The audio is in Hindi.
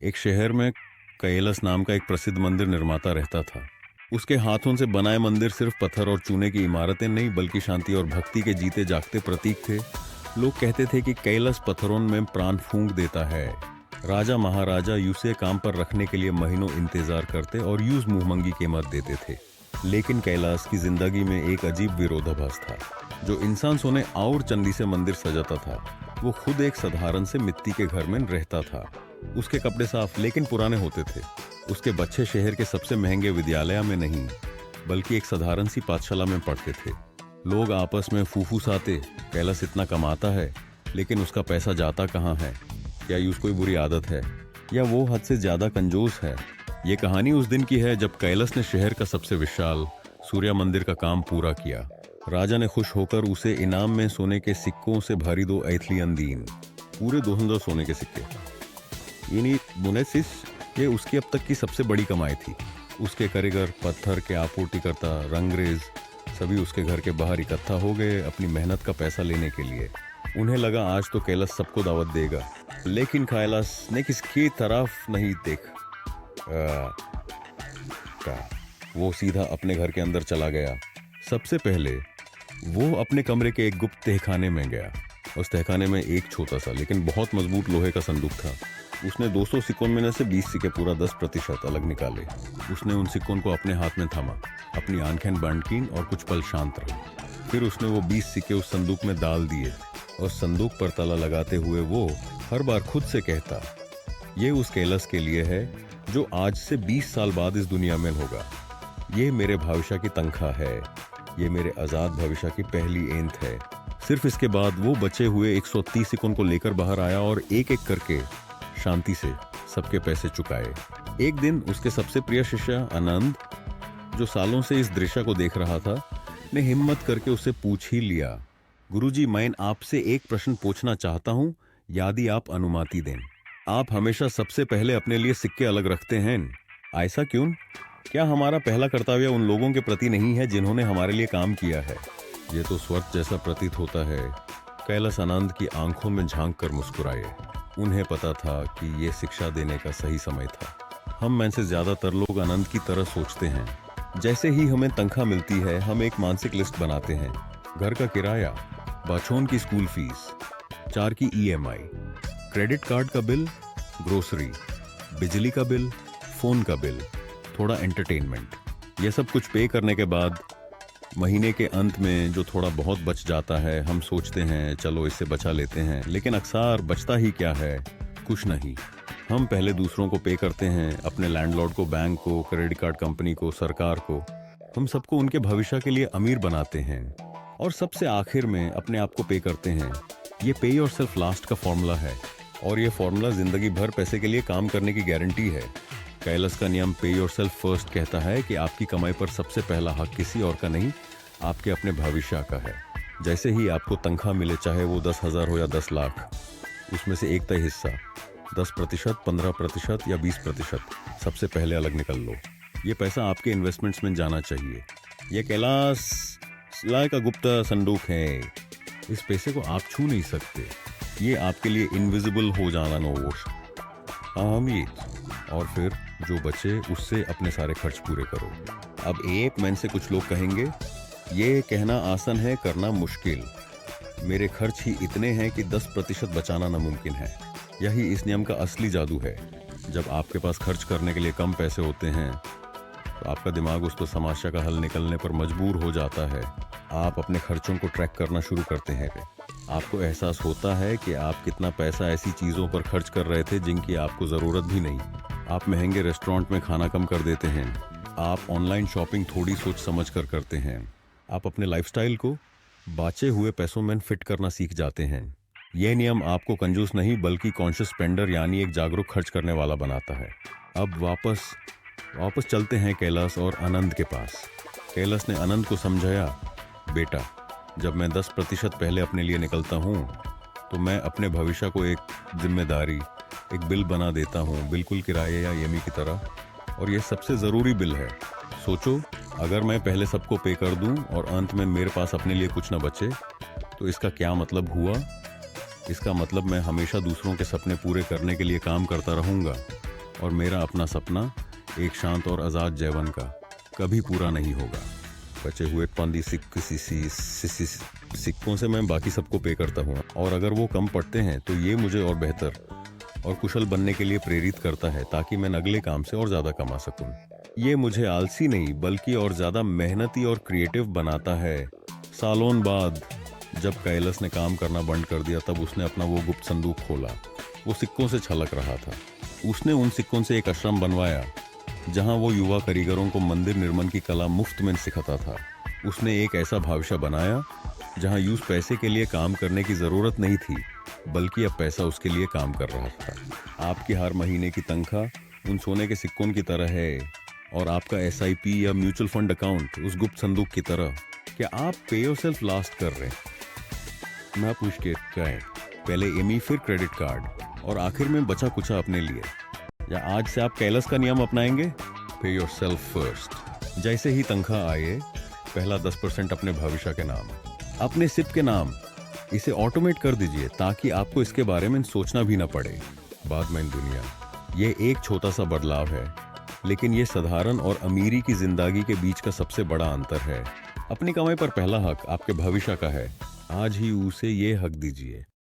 एक शहर में कैलास नाम का एक प्रसिद्ध मंदिर निर्माता रहता था। उसके हाथों से बनाए मंदिर सिर्फ पत्थर और चूने की इमारतें नहीं बल्कि शांति और भक्ति के जीते जागते प्रतीक थे। लोग कहते थे कि कैलास पत्थरों में प्राण फूंक देता है। राजा महाराजा यूसे काम पर रखने के लिए महीनों इंतजार करते और यूज मुंहमंगी कीमत देते थे। लेकिन कैलास की जिंदगी में एक अजीब विरोधाभास था। जो इंसान सोने और चांदी से मंदिर सजाता था, वो खुद एक साधारण से मिट्टी के घर में रहता था। उसके कपड़े साफ लेकिन पुराने होते थे। उसके बच्चे शहर के सबसे महंगे विद्यालय में नहीं बल्कि एक साधारण सी पाठशाला में पढ़ते थे। लोग आपस में फूफूसाते, कैलास इतना कमाता है लेकिन उसका पैसा जाता कहाँ है? क्या ये कोई बुरी आदत है या वो हद से ज्यादा कंजूस है? ये कहानी उस दिन की है जब कैलास ने शहर का सबसे विशाल सूर्य मंदिर का काम पूरा किया। राजा ने खुश होकर उसे इनाम में सोने के सिक्कों से भरी 2 एथलियन दीन, पूरे 200 सोने के सिक्के। यानी बुनेसिस, ये उसकी अब तक की सबसे बड़ी कमाई थी। उसके कारीगर, पत्थर के आपूर्तिकर्ता, रंगरेज सभी उसके घर के बाहर इकट्ठा हो गए अपनी मेहनत का पैसा लेने के लिए। उन्हें लगा आज तो कैलास सबको दावत देगा, लेकिन कैलास ने किसकी तरफ नहीं देखा। वो सीधा अपने घर के अंदर चला गया। सबसे पहले वो अपने कमरे के एक गुप्त तहखाने में गया। उस तहखाने में एक छोटा सा लेकिन बहुत मजबूत लोहे का संदूक था। उसने 200 सिक्कों में से 20 सिक्के, पूरा 10% अलग निकाले। उसने उन सिक्कों को अपने हाथ में थामा, अपनी आंखें बंद की और कुछ पल शांत रही। फिर उसने वो 20 सिक्के उस संदूक में डाल दिए और संदूक पर ताला लगाते हुए वो हर बार खुद से कहता, ये उस कैलास के लिए है जो आज से 20 साल बाद इस दुनिया में होगा। ये मेरे भविष्य की तनख्वाह है, ये मेरे आजाद भविष्य की पहली एंत है। सिर्फ इसके बाद वो बचे हुए 130 सिक्कों को लेकर बाहर आया और एक एक करके शांति से सबके पैसे चुकाए। एक दिन उसके सबसे प्रिय शिष्य आनंद, जो सालों से इस दृश्य को देख रहा था, ने हिम्मत करके उसे पूछ ही लिया, गुरुजी, मैं आपसे एक प्रश्न पूछना चाहता हूँ, यदि आप अनुमति दें। आप हमेशा सबसे पहले अपने लिए सिक्के अलग रखते हैं, ऐसा क्यों? क्या हमारा पहला कर्तव्य उन लोगों के प्रति नहीं है जिन्होंने हमारे लिए काम किया है? ये तो स्वर्ग जैसा प्रतीत होता है। कैलास आनंद की आंखों में झांक कर मुस्कुराए। उन्हें पता था कि ये शिक्षा देने का सही समय था। हम में से ज्यादातर लोग आनंद की तरह सोचते हैं। जैसे ही हमें तनख्वाह मिलती है, हम एक मानसिक लिस्ट बनाते हैं। घर का किराया, बच्चों की स्कूल फीस, 4 की EMI, क्रेडिट कार्ड का बिल, ग्रोसरी, बिजली का बिल, फोन का बिल, थोड़ा एंटरटेनमेंट। ये सब कुछ पे करने के बाद महीने के अंत में जो थोड़ा बहुत बच जाता है, हम सोचते हैं चलो इससे बचा लेते हैं। लेकिन अक्सर बचता ही क्या है? कुछ नहीं। हम पहले दूसरों को पे करते हैं, अपने लैंडलॉर्ड को, बैंक को, क्रेडिट कार्ड कंपनी को, सरकार को। हम सबको उनके भविष्य के लिए अमीर बनाते हैं और सबसे आखिर में अपने आप को पे करते हैं। ये पे योरसेल्फ लास्ट का फॉर्मूला है और ये फॉर्मूला जिंदगी भर पैसे के लिए काम करने की गारंटी है। कैलास का नियम पे योरसेल्फ फर्स्ट कहता है कि आपकी कमाई पर सबसे पहला हक किसी और का नहीं, आपके अपने भविष्य का है। जैसे ही आपको तनख्वाह मिले, चाहे वो 10,000 हो या 10 लाख, उसमें से एक तय हिस्सा 10%, 15% या 20% सबसे पहले अलग निकल लो। ये पैसा आपके इन्वेस्टमेंट्स में जाना चाहिए। ये कैलास लाए का गुप्त संदूक है। इस पैसे को आप छू नहीं सकते। ये आपके लिए इनविजिबल हो जाना नोश। और फिर जो बचे उससे अपने सारे खर्च पूरे करो। अब एक मन से कुछ लोग कहेंगे, ये कहना आसान है, करना मुश्किल। मेरे खर्च ही इतने हैं कि 10% बचाना नामुमकिन है। यही इस नियम का असली जादू है। जब आपके पास खर्च करने के लिए कम पैसे होते हैं तो आपका दिमाग उस समस्या का हल निकलने पर मजबूर हो जाता है। आप अपने खर्चों को ट्रैक करना शुरू करते हैं। आपको एहसास होता है कि आप कितना पैसा ऐसी चीज़ों पर खर्च कर रहे थे जिनकी आपको ज़रूरत भी नहीं। आप महंगे रेस्टोरेंट में खाना कम कर देते हैं। आप ऑनलाइन शॉपिंग थोड़ी सोच समझ कर करते हैं। आप अपने लाइफस्टाइल को बचे हुए पैसों में फिट करना सीख जाते हैं। यह नियम आपको कंजूस नहीं बल्कि कॉन्शियस स्पेंडर यानी एक जागरूक खर्च करने वाला बनाता है। अब वापस चलते हैं कैलास और आनंद के पास। कैलास ने आनंद को समझाया, बेटा, जब मैं 10% पहले अपने लिए निकलता हूँ तो मैं अपने भविष्य को एक जिम्मेदारी, एक बिल बना देता हूँ, बिल्कुल किराए या EMI की तरह। और ये सबसे ज़रूरी बिल है। सोचो, अगर मैं पहले सबको पे कर दूं और अंत में मेरे पास अपने लिए कुछ न बचे तो इसका क्या मतलब हुआ? इसका मतलब मैं हमेशा दूसरों के सपने पूरे करने के लिए काम करता रहूंगा। और मेरा अपना सपना एक शांत और आज़ाद जीवन का कभी पूरा नहीं होगा। बचे हुए 20 सिक्कों से मैं बाकी सबको पे करता हूँ, और अगर वो कम पड़ते हैं तो ये मुझे और बेहतर और कुशल बनने के लिए प्रेरित करता है, ताकि मैं अगले काम से और ज़्यादा कमा सकूं। ये मुझे आलसी नहीं बल्कि और ज़्यादा मेहनती और क्रिएटिव बनाता है। सालों बाद जब कैलाश ने काम करना बंद कर दिया, तब उसने अपना वो गुप्त संदूक खोला। वो सिक्कों से छलक रहा था। उसने उन सिक्कों से एक आश्रम बनवाया जहां वो युवा कारीगरों को मंदिर निर्माण की कला मुफ्त में सिखाता था। उसने एक ऐसा भविष्य बनाया जहां यूज पैसे के लिए काम करने की ज़रूरत नहीं थी, बल्कि अब पैसा उसके लिए काम कर रहा था। आपकी हर महीने की तनख्वाह उन सोने के सिक्कों की तरह है, और आपका SIP या म्यूचुअल फंड अकाउंट उस गुप्त संदूक की तरह। क्या आप पे योरसेल्फ लास्ट कर रहे हैं? ना पूछ के जाए, पहले EMI फिर क्रेडिट कार्ड और आखिर में बचा कुचा अपने लिए। या आज से आप कैलाश का नियम अपनाएंगे? पे योरसेल्फ फर्स्ट। जैसे ही तनख्वाह आए, पहला 10% अपने भविष्य के नाम, अपने सिप के नाम। इसे ऑटोमेट कर दीजिए ताकि आपको इसके बारे में सोचना भी ना पड़े। बाद में दुनिया, ये एक छोटा सा बदलाव है, लेकिन ये साधारण और अमीरी की जिंदगी के बीच का सबसे बड़ा अंतर है। अपनी कमाई पर पहला हक आपके भविष्य का है। आज ही उसे ये हक दीजिए।